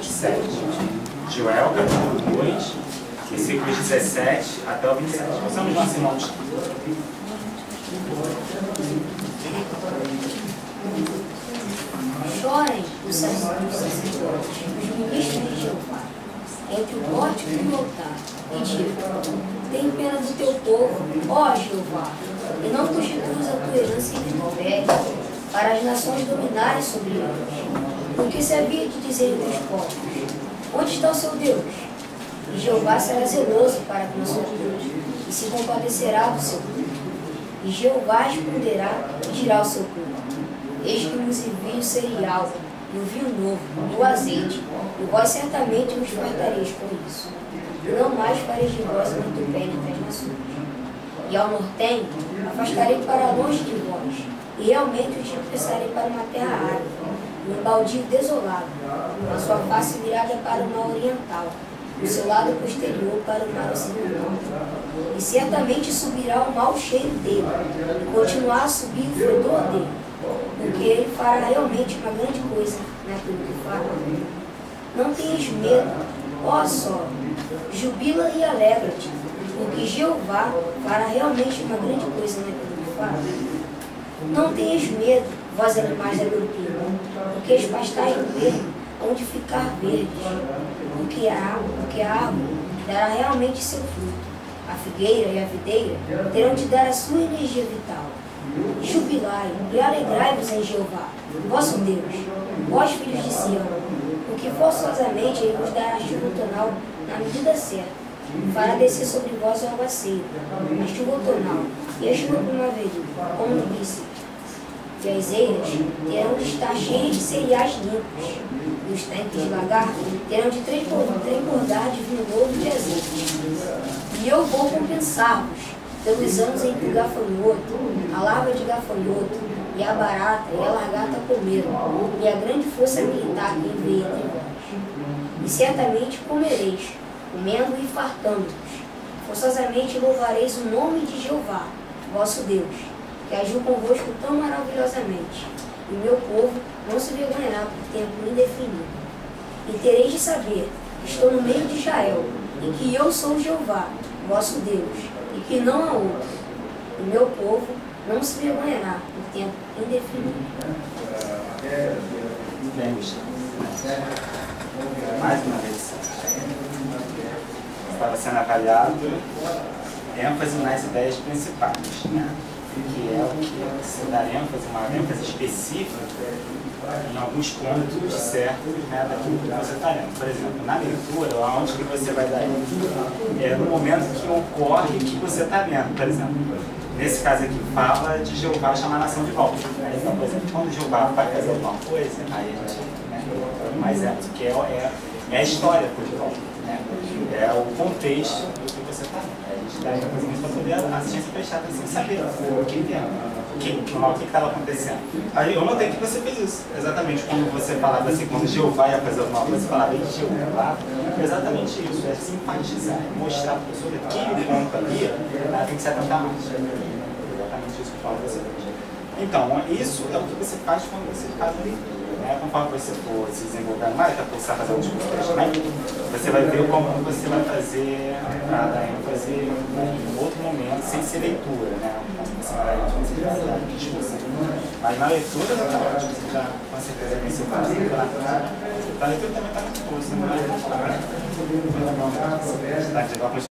27. Joel, capítulo 2, versículos 17 até o 27. Possamos nosso irmão. Chorem os sacerdotes, os ministros de Jeová, entre o pórtico e o altar, e digam: tem pena do teu povo, ó Jeová, e não constituas a tua herança em vituperio, para as nações dominarem sobre eles. Porque se havia de dizer entre os povos: onde está o seu Deus? E Jeová será zeloso para com o seu Deus, e se compadecerá do seu povo. E Jeová responderá e dirá ao seu povo: eis que vos envio o cereal, e o vinho novo, e o azeite, e vós certamente vos fartareis com isso. E não mais fareis de vós o vitupério entre as nações. E ao nortenho, afastarei para longe de vós, e realmente os dispersarei para uma terra árida, e um baldio desolado, a sua face virada para o mar oriental, o seu lado posterior para o mar ocidental. E certamente subirá o mau cheiro dele, e continuará a subir o fedor dele, porque ele fará realmente uma grande coisa naquilo que fará. Não tenhas medo, ó Só, jubila e alegra-te, porque Jeová fará realmente uma grande coisa naquilo que fará. Não tenhas medo, vós animais da Belpina, porque as pastais do verde hão de ficar verdes, porque a árvore dará realmente seu fruto. A figueira e a videira terão de dar a sua energia vital. Jubilai e alegrai-vos em Jeová, vosso Deus, vós filhos de Sião, porque forçosamente ele vos dará a chuva outonal na medida certa, fará descer sobre vós o aguaceiro, a chuva outonal e a chuva primaveril, como no bíceps. E as eiras terão de estar cheias de cereais limpos, e os tanques de lagar terão de transbordar de vinho novo e de azeite. E eu vou compensar-vos pelos anos em que o gafanhoto, a larva de gafanhoto, e a barata e a largata comeram, e a grande força militar que enviei entre vós. E certamente comereis, comendo e fartando-vos. Forçosamente louvareis o nome de Jeová, vosso Deus, que agiu convosco tão maravilhosamente, e meu povo não se vergonhará por tempo indefinido. E tereis de saber que estou no meio de Israel, e que eu sou Jeová, vosso Deus, e que não há outro. E meu povo não se vergonhará por tempo indefinido. Bem, mais uma vez, estava sendo avaliado ênfase nas ideias principais, né? Que é o que se dá ênfase, uma ênfase específica em alguns pontos certos, né, daquilo que você está lendo. Por exemplo, na leitura, onde que você vai dar ênfase? É no momento que ocorre que você está lendo. Por exemplo, nesse caso aqui, fala de Jeová chamar a nação de volta. Então, por exemplo, quando Jeová vai fazer alguma coisa, aí a gente mais ênfase, que é a história por volta, né? É o contexto do que você está lendo. A gente dá ênfase nisso para poder a ciência prestar atenção e saber o que estava acontecendo. Aí eu notei que você fez isso. Exatamente quando você falava assim, quando Jeová ia fazer alguma coisa, você falava de Jeová. Exatamente isso, é simpatizar, mostrar para a pessoa que aquele ponto ali tem que se atentar mais. Exatamente isso que eu falo para você. Então, isso é o que você faz quando você faz ali. Conforme você for se desenvolvendo mais, daqui a pouco você vai fazer um discurso também, você vai ver como você vai fazer para dar ênfase em outro momento, sem ser leitura, né? Você vai dar discussão. Mas na leitura já está ótimo, você já com certeza vem seu caso. A leitura também está muito boa, você não vai falar.